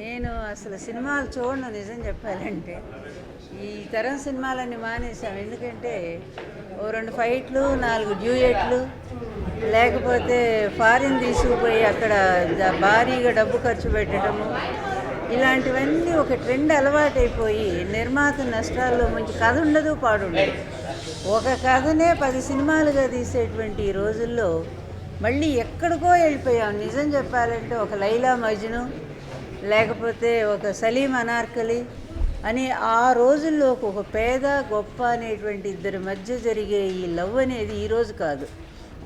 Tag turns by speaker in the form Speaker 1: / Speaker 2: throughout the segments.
Speaker 1: నేను అసలు సినిమాలు చూడను నిజం చెప్పాలంటే. ఈ తరం సినిమాలన్నీ మానేసాం. ఎందుకంటే ఓ 2 ఫైట్లు, 4 డ్యూయెట్లు, లేకపోతే ఫారిన్ తీసుకుపోయి అక్కడ భారీగా డబ్బు ఖర్చు పెట్టడము, ఇలాంటివన్నీ ఒక ట్రెండ్ అలవాటైపోయి నిర్మాత నష్టాల్లో మంచి కథ ఉండదు, పాడుండదు. ఒక కథనే 10 సినిమాలుగా తీసేటువంటి ఈ రోజుల్లో మళ్ళీ ఎక్కడికో వెళ్ళిపోయాం. నిజం చెప్పాలంటే ఒక లైలా మజ్ను, లేకపోతే ఒక సలీం అనార్కలి అని ఆ రోజుల్లో ఒక పేద గొప్ప అనేటువంటి ఇద్దరి మధ్య జరిగే ఈ లవ్ అనేది ఈరోజు కాదు,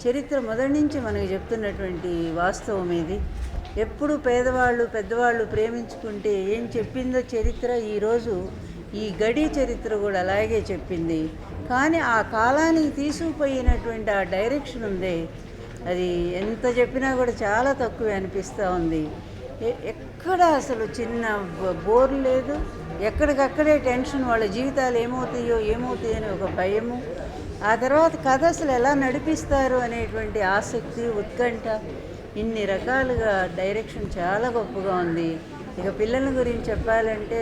Speaker 1: చరిత్ర మొదటి నుంచి మనకు చెప్తున్నటువంటి వాస్తవం ఇది. ఎప్పుడు పేదవాళ్ళు పెద్దవాళ్ళు ప్రేమించుకుంటే ఏం చెప్పిందో చరిత్ర ఈరోజు ఈ గడి చరిత్ర కూడా అలాగే చెప్పింది. కానీ ఆ కాలానికి తీసుకుపోయినటువంటి ఆ డైరెక్షన్ ఉంది, అది ఎంత చెప్పినా కూడా చాలా తక్కువే అనిపిస్తూ ఉంది. ఎక్కడ అసలు చిన్న బోర్ లేదు, ఎక్కడికక్కడే టెన్షన్, వాళ్ళ జీవితాలు ఏమవుతాయో అని ఒక భయము, ఆ తర్వాత కథ అసలు ఎలా నడిపిస్తారు అనేటువంటి ఆసక్తి, ఉత్కంఠ, ఇన్ని రకాలుగా డైరెక్షన్ చాలా గొప్పగా ఉంది. ఇక పిల్లల గురించి చెప్పాలంటే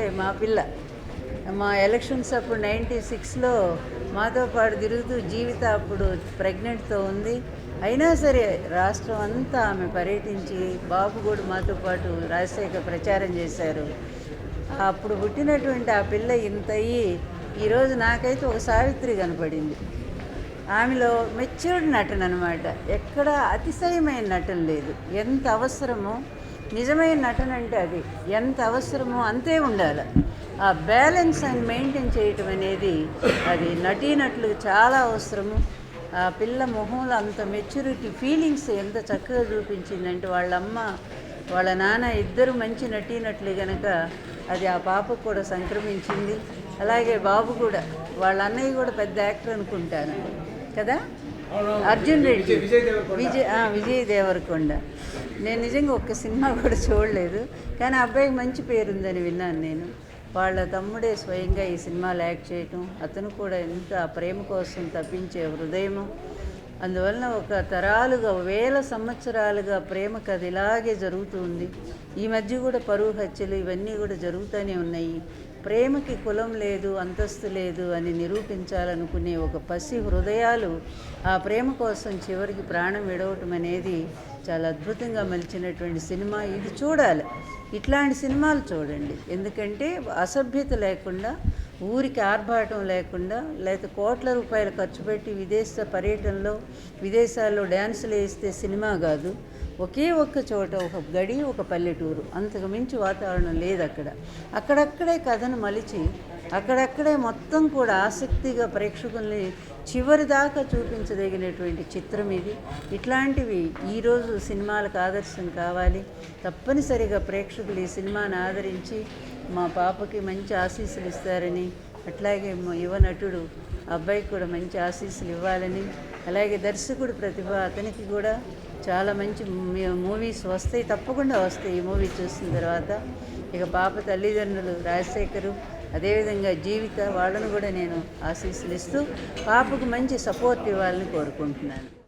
Speaker 1: మా ఎలక్షన్స్ అప్పుడు 96లో మాతో పాటు తిరుగుతూ జీవిత అప్పుడు ప్రెగ్నెంట్తో ఉంది. అయినా సరే రాష్ట్రం అంతా ఆమె పర్యటించి బాబు కూడా మాతో పాటు రాజశేఖర్ ప్రచారం చేశారు. అప్పుడు పుట్టినటువంటి ఆ పిల్ల ఇంత అయ్యి ఈరోజు నాకైతే ఒక సావిత్రి కనపడింది. ఆమెలో మెచ్యూర్డ్ నటన అనమాట, ఎక్కడ అతిశయమైన నటన లేదు. ఎంత అవసరమో నిజమైన నటన అంటే అది ఎంత అవసరమో అంతే ఉండాలి. ఆ బ్యాలెన్స్ అండ్ మెయింటైన్ చేయటం అనేది అది నటీనటులకు చాలా అవసరము. ఆ పిల్ల మొహంలో అంత మెచ్యూరిటీ, ఫీలింగ్స్ ఎంత చక్కగా చూపించిందంటే వాళ్ళ అమ్మ వాళ్ళ నాన్న ఇద్దరు మంచి నటీనటులు కనుక అది ఆ పాపకు కూడా సంక్రమించింది. అలాగే బాబు కూడా, వాళ్ళ అన్నయ్య కూడా పెద్ద యాక్టర్ అనుకుంటాను కదా, అర్జున్ రెడ్డి, విజయ్ దేవరకొండ. నేను నిజంగా ఒక్క సినిమా కూడా చూడలేదు, కానీ ఆ అబ్బాయికి మంచి పేరుందని విన్నాను నేను. వాళ్ళ తమ్ముడే స్వయంగా ఈ సినిమాలో యాక్ట్ చేయటం, అతను కూడా ఎంత ప్రేమ కోసం తప్పించే హృదయము. అందువలన ఒక తరాలుగా, వేల సంవత్సరాలుగా ప్రేమ కథ ఇలాగే జరుగుతుంది. ఈ మధ్య కూడా పరువు హత్యలు ఇవన్నీ కూడా జరుగుతూనే ఉన్నాయి. ప్రేమకి కులం లేదు, అంతస్తు లేదు అని నిరూపించాలనుకునే ఒక పసి హృదయాలు ఆ ప్రేమ కోసం చివరికి ప్రాణం విడవటం అనేది చాలా అద్భుతంగా మలిచినటువంటి సినిమా. ఇది చూడాలి, ఇట్లాంటి సినిమాలు చూడండి. ఎందుకంటే అసభ్యత లేకుండా, ఊరికి ఆర్భాటం లేకుండా, లేకపోతే కోట్ల రూపాయలు ఖర్చు పెట్టి విదేశ పర్యటనలో విదేశాల్లో డ్యాన్సులు వేస్తే సినిమా కాదు. ఒకే ఒక్క చోట ఒక గడి, ఒక పల్లెటూరు, అంతకు మించి వాతావరణం లేదు అక్కడ. అక్కడక్కడే కథను మలిచి అక్కడక్కడే మొత్తం కూడా ఆసక్తిగా ప్రేక్షకుల్ని చివరి దాకా చూపించదగినటువంటి చిత్రం ఇది. ఇట్లాంటివి ఈరోజు సినిమాలకు ఆదర్శం కావాలి. తప్పనిసరిగా ప్రేక్షకులు ఈ సినిమాను ఆదరించి మా పాపకి మంచి ఆశీస్సులు ఇస్తారని, అట్లాగే మా యువ నటుడు అబ్బాయికి కూడా మంచి ఆశీస్సులు ఇవ్వాలని, అలాగే దర్శకుడు ప్రతిభ, అతనికి కూడా చాలా మంచి మూవీస్ వస్తాయి, తప్పకుండా వస్తాయి ఈ మూవీ చూసిన తర్వాత. ఇక పాప తల్లిదండ్రులు రాజశేఖరు, అదేవిధంగా జీవిత, వాళ్ళను కూడా నేను ఆశీస్సులు ఇస్తూ పాపకు మంచి సపోర్ట్ ఇవ్వాలని కోరుకుంటున్నాను.